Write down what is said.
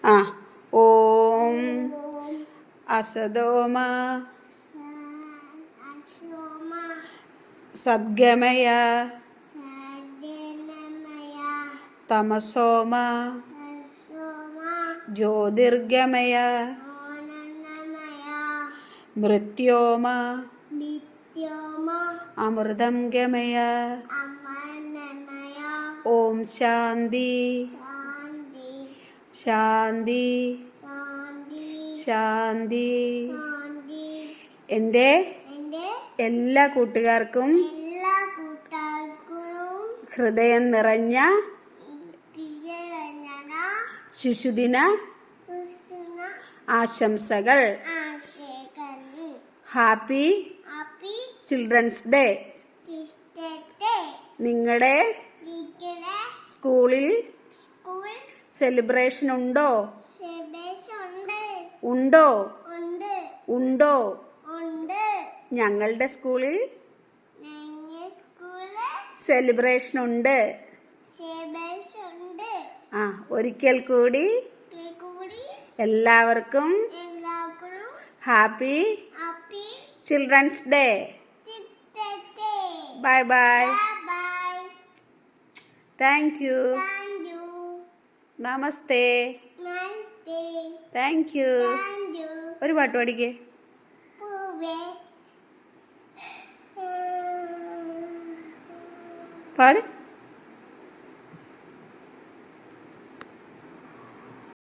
ആ ഓം അസതോമ സദ്ഗമയ തമസോമ ജ്യോതിർഗമയ മൃത്യോമ അമൃതം ഗമയ. ഓം ശാന്തി ശാന്തി ശാന്തി. എൻ്റെ എല്ലാ കൂട്ടുകാർക്കും ഹൃദയം നിറഞ്ഞ ശിശുദിന ആശംസകൾ. Happy children's day. നിങ്ങളുടെ സ്കൂളിൽ സെലിബ്രേഷൻ ഉണ്ടോ? ഉണ്ടോ? ഉണ്ടോ? ഞങ്ങളുടെ സ്കൂളിൽ സെലിബ്രേഷൻ ഉണ്ട്. ഒരിക്കൽ കൂടി എല്ലാവർക്കും happy children's day. Bye bye. Thank you. Namaste. Thank you. ഒരു പാട്ട് പാടിക്കേ. പാട്.